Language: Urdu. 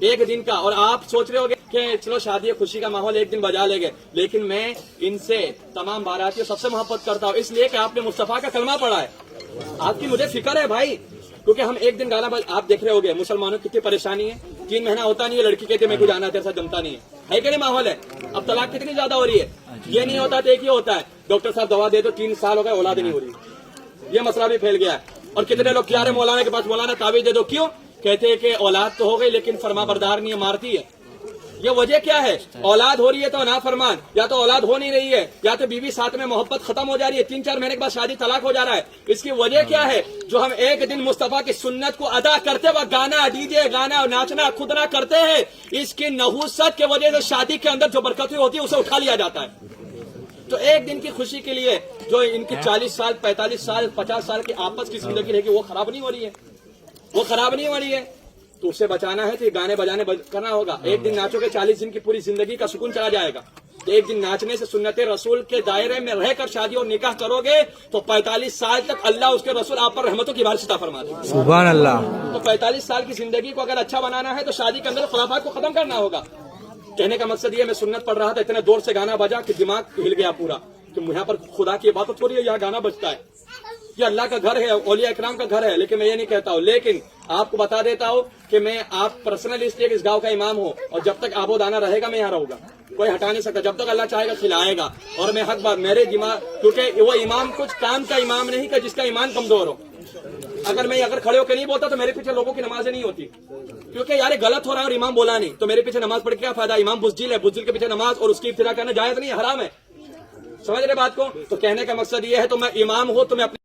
ایک دن کا. اور آپ سوچ رہے ہوگے کہ چلو شادی خوشی کا ماحول ایک دن بجا لے گے, لیکن میں ان سے تمام باراتیوں سب سے محبت کرتا ہوں, اس لیے کہ آپ نے مصطفیٰ کا کلمہ پڑھا ہے. آپ کی مجھے فکر ہے بھائی, کیونکہ ہم ایک دن گانا آپ دیکھ رہے ہوگے مسلمانوں کی کتنی پریشانی ہے. 3 مہینہ ہوتا نہیں ہے, لڑکی کہتے میں کو جانا تیرے ساتھ جمتا نہیں ہے کہ نہیں ماحول ہے. اب طلاق کتنی زیادہ ہو رہی ہے, یہ نہیں ہوتا تو ایک ہی ہوتا ہے, ڈاکٹر صاحب دوا دے دو 3 سال ہو گئے اولاد نہیں ہو رہی. یہ مسئلہ بھی پھیل گیا ہے. اور کتنے لوگ کیا رہے مولانا کے پاس, مولانا تعویذ دے دو, کیوں کہتے ہیں کہ اولاد تو ہو گئی لیکن فرما بردار نہیں ہے, مارتی ہے. یہ وجہ کیا ہے؟ اولاد ہو رہی ہے تو نافرمان, یا تو اولاد ہو نہیں رہی ہے, یا تو بیوی ساتھ میں محبت ختم ہو جا رہی ہے, 3-4 مہینے کے بعد شادی طلاق ہو جا رہا ہے. اس کی وجہ کیا ہے؟ جو ہم ایک دن مصطفیٰ کی سنت کو ادا کرتے وقت گانا ڈی جے گانا ناچنا کودنا کرتے ہیں, اس کی نحوست کی وجہ سے شادی کے اندر جو برکتیں ہوتی ہے اسے اٹھا لیا جاتا ہے. تو ایک دن کی خوشی کے لیے جو ان کی 40 سال 45 سال 50 سال کی آپس کی زندگی رہے گی, وہ خراب نہیں ہو رہی ہے, وہ خراب نہیں ہو رہی ہے. تو اسے بچانا ہے تو یہ گانے بجانے کرنا ہوگا. ایک دن ناچو گے 40 دن کی پوری زندگی کا سکون چلا جائے گا. ایک دن ناچنے سے سنت رسول کے دائرے میں رہ کر شادی اور نکاح کرو گے تو 45 سال تک اللہ اس کے رسول آپ پر رحمتوں کی بارش عطا فرماتے ہیں. سبحان اللہ. تو 45 سال کی زندگی کو اگر اچھا بنانا ہے تو شادی کے اندر خرافات کو ختم کرنا ہوگا. کہنے کا مقصد یہ, میں سنت پڑھ رہا تھا, اتنے دور سے گانا بجا کہ دماغ ہل گیا پورا, کہ یہاں پر خدا کی عبادت ہو رہی ہے, یہاں گانا بجتا ہے. یہ اللہ کا گھر ہے, اولیاء اکرام کا گھر ہے, لیکن میں یہ نہیں کہتا ہوں. لیکن آپ کو بتا دیتا ہوں کہ میں آپ پرسنلی اس لیے کہ اس گاؤں کا امام ہوں, اور جب تک آب و دانہ رہے گا میں یہاں رہوں گا, کوئی ہٹا نہیں سکتا. جب تک اللہ چاہے گا کھلائے گا. اور میں حق بات میرے دماغ, کیونکہ وہ امام کچھ کام کا امام نہیں کہ جس کا ایمان کمزور ہو. اگر کھڑے ہو کے نہیں بولتا تو میرے پیچھے لوگوں کی نمازیں نہیں ہوتی, کیونکہ یار غلط ہو رہا ہے اور امام بولا نہیں, تو میرے پیچھے نماز پڑھ کے کیا فائدہ. امام بزدل ہے, بزدل کے پیچھے نماز اور اس کی ابتدا کرنا جائز نہیں, حرام ہے. سمجھ رہے بات کو؟ تو کہنے کا مقصد یہ ہے, تو میں امام ہوں تو میں اپنے